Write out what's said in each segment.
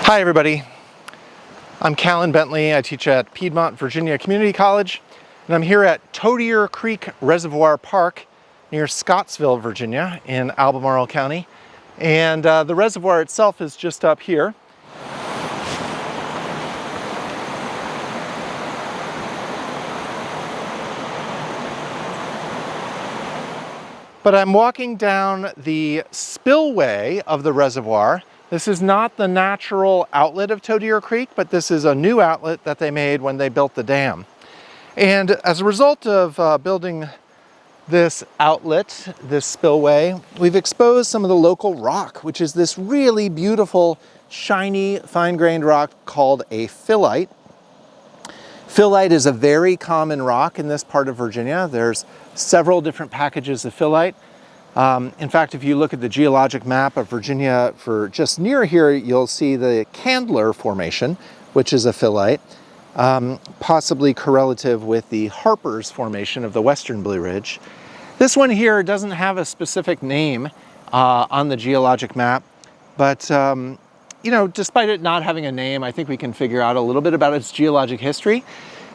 Hi everybody, I'm Callan Bentley. I teach at Piedmont, Virginia Community College, and I'm here at Totier Creek Reservoir Park near Scottsville, Virginia in Albemarle County. And the reservoir itself is just up here. But I'm walking down the spillway of the reservoir. This is not the natural outlet of Totier Creek, but this is a new outlet that they made when they built the dam. And as a result of building this outlet, this spillway, we've exposed some of the local rock, which is this really beautiful, shiny, fine-grained rock called a fhyllite. Fhyllite is a very common rock in this part of Virginia. There's several different packages of fhyllite. In fact, if you look at the geologic map of Virginia for just near here, you'll see the Candler Formation, which is a phyllite, possibly correlative with the Harper's Formation of the Western Blue Ridge. This one here doesn't have a specific name on the geologic map, but you know, despite it not having a name, I think we can figure out a little bit about its geologic history.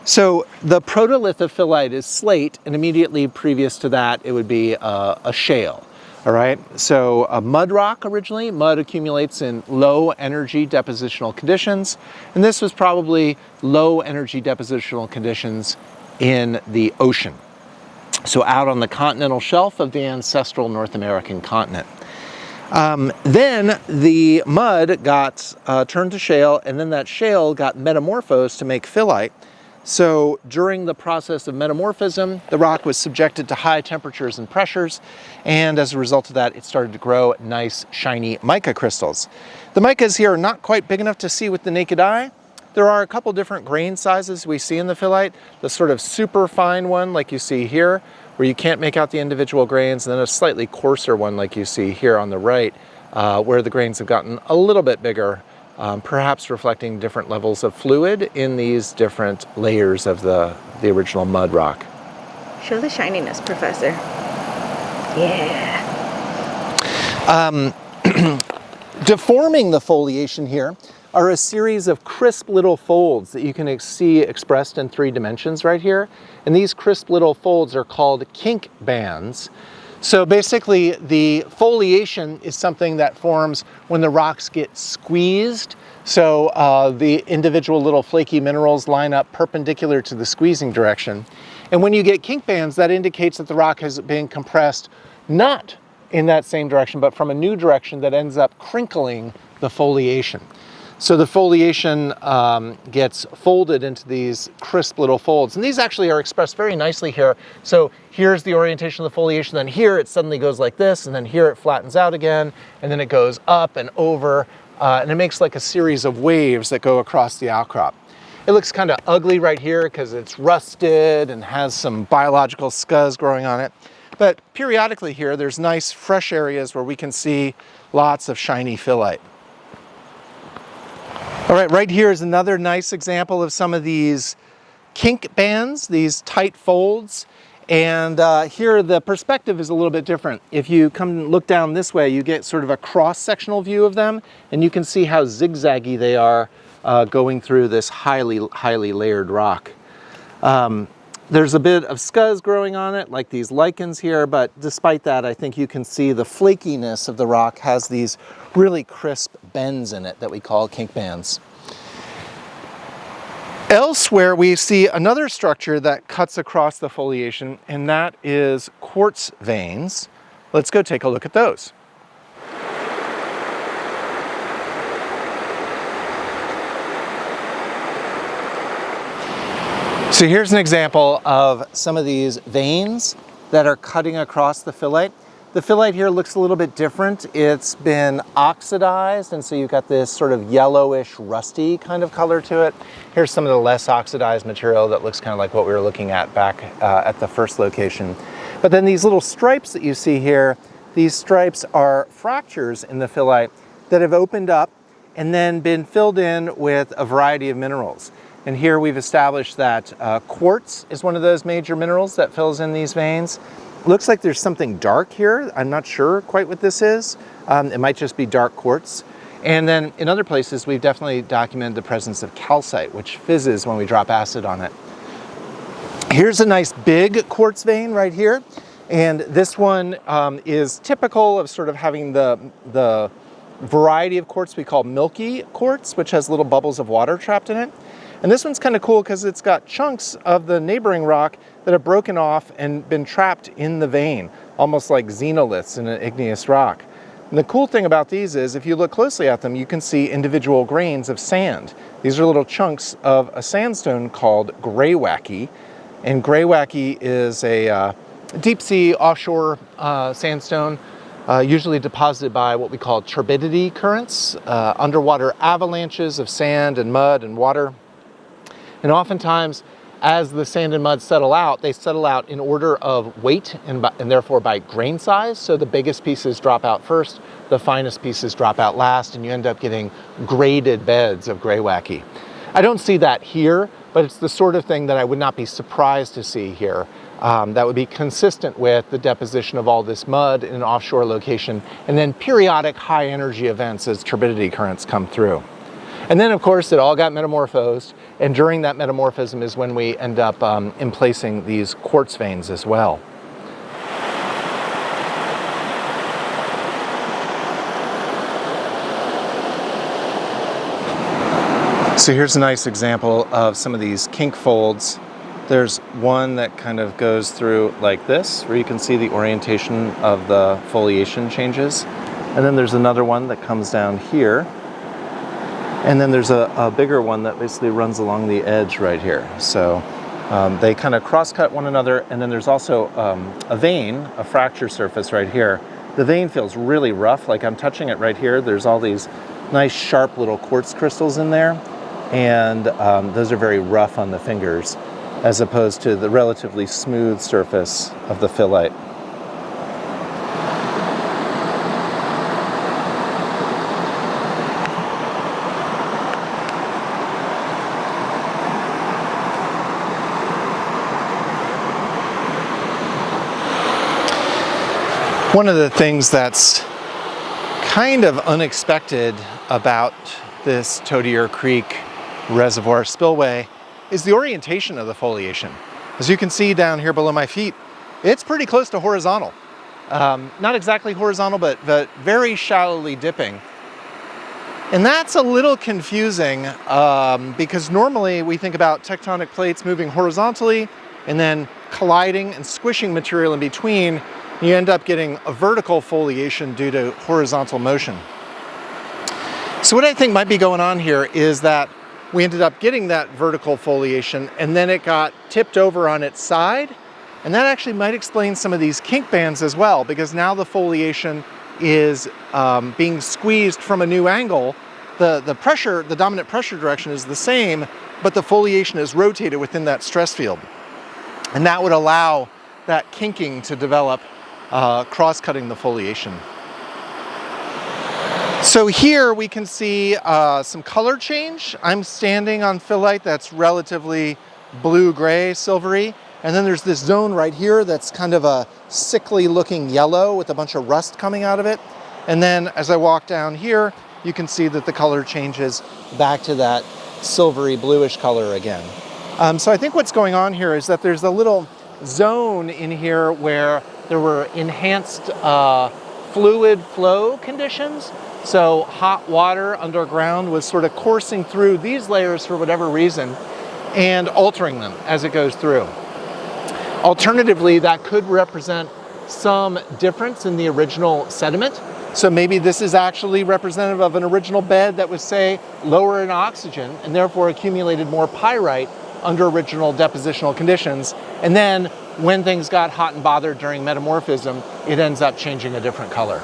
So the protolith of phyllite is slate, and immediately previous to that, it would be a shale, all right? So a mud rock originally. Mud accumulates in low energy depositional conditions, and this was probably low energy depositional conditions in the ocean. So out on the continental shelf of the ancestral North American continent. Then the mud got turned to shale, and then that shale got metamorphosed to make phyllite. So during the process of metamorphism, the rock was subjected to high temperatures and pressures, and as a result of that, it started to grow nice, shiny mica crystals. The micas here are not quite big enough to see with the naked eye. There are a couple different grain sizes we see in the phyllite, the sort of super fine one like you see here, where you can't make out the individual grains, and then a slightly coarser one like you see here on the right, where the grains have gotten a little bit bigger. Perhaps reflecting different levels of fluid in these different layers of the original mud rock. Show the shininess, Professor. Yeah. Deforming the foliation here are a series of crisp little folds that you can see expressed in 3 dimensions right here. And these crisp little folds are called kink bands. So basically, the foliation is something that forms when the rocks get squeezed. So the individual little flaky minerals line up perpendicular to the squeezing direction. And when you get kink bands, that indicates that the rock has been compressed not in that same direction, but from a new direction that ends up crinkling the foliation. So the foliation gets folded into these crisp little folds. And these actually are expressed very nicely here. So here's the orientation of the foliation, then here it suddenly goes like this, and then here it flattens out again, and then it goes up and over, and it makes like a series of waves that go across the outcrop. It looks kind of ugly right here because it's rusted and has some biological scuzz growing on it. But periodically here, there's nice fresh areas where we can see lots of shiny phyllite. All right, right here is another nice example of some of these kink bands, these tight folds. And here the perspective is a little bit different. If you come and look down this way, you get sort of a cross-sectional view of them, and you can see how zigzaggy they are going through this highly layered rock. There's a bit of scuzz growing on it, like these lichens here, but despite that, I think you can see the flakiness of the rock has these really crisp bends in it that we call kink bands. Elsewhere, we see another structure that cuts across the foliation, and that is quartz veins. Let's go take a look at those. So here's an example of some of these veins that are cutting across the phyllite. The phyllite here looks a little bit different. It's been oxidized, and so you've got this sort of yellowish, rusty kind of color to it. Here's some of the less oxidized material that looks kind of like what we were looking at back at the first location. But then these little stripes that you see here, these stripes are fractures in the phyllite that have opened up and then been filled in with a variety of minerals. And here we've established that quartz is one of those major minerals that fills in these veins. Looks like there's something dark here. I'm not sure quite what this is. It might just be dark quartz. And then in other places, we've definitely documented the presence of calcite, which fizzes when we drop acid on it. Here's a nice big quartz vein right here. And this one is typical of sort of having the variety of quartz we call milky quartz, which has little bubbles of water trapped in it. And this one's kind of cool because it's got chunks of the neighboring rock that have broken off and been trapped in the vein, almost like xenoliths in an igneous rock. And the cool thing about these is if you look closely at them, you can see individual grains of sand. These are little chunks of a sandstone called greywacke. And greywacke is a deep sea offshore sandstone, usually deposited by what we call turbidity currents, underwater avalanches of sand and mud and water. And oftentimes, as the sand and mud settle out, they settle out in order of weight and therefore by grain size. So the biggest pieces drop out first, the finest pieces drop out last, and you end up getting graded beds of greywacke. I don't see that here, but it's the sort of thing that I would not be surprised to see here. That would be consistent with the deposition of all this mud in an offshore location, and then periodic high energy events as turbidity currents come through. And then, of course, it all got metamorphosed, and during that metamorphism is when we end up emplacing these quartz veins as well. So here's a nice example of some of these kink folds. There's one that kind of goes through like this, where you can see the orientation of the foliation changes. And then there's another one that comes down here. And then there's a bigger one that basically runs along the edge right here. So they kind of cross-cut one another. And then there's also a vein, a fracture surface right here. The vein feels really rough, like I'm touching it right here. There's all these nice sharp little quartz crystals in there. And those are very rough on the fingers, as opposed to the relatively smooth surface of the filite. One of the things that's kind of unexpected about this Totier Creek Reservoir spillway is the orientation of the foliation. As you can see down here below my feet, it's pretty close to horizontal. Not exactly horizontal, but very shallowly dipping. And that's a little confusing because normally we think about tectonic plates moving horizontally and then colliding and squishing material in between. You end up getting a vertical foliation due to horizontal motion. So what I think might be going on here is that we ended up getting that vertical foliation and then it got tipped over on its side. And that actually might explain some of these kink bands as well, because now the foliation is being squeezed from a new angle. The pressure, the dominant pressure direction is the same, but the foliation is rotated within that stress field. And that would allow that kinking to develop, cross-cutting the foliation. So here we can see some color change. I'm standing on filite that's relatively blue-gray, silvery. And then there's this zone right here that's kind of a sickly looking yellow with a bunch of rust coming out of it. And then as I walk down here, you can see that the color changes back to that silvery bluish color again. So I think what's going on here is that there's a little zone in here where there were enhanced fluid flow conditions. So hot water underground was sort of coursing through these layers for whatever reason and altering them as it goes through. Alternatively, that could represent some difference in the original sediment. So maybe this is actually representative of an original bed that was, say, lower in oxygen and therefore accumulated more pyrite under original depositional conditions. And then when things got hot and bothered during metamorphism, it ends up changing a different color.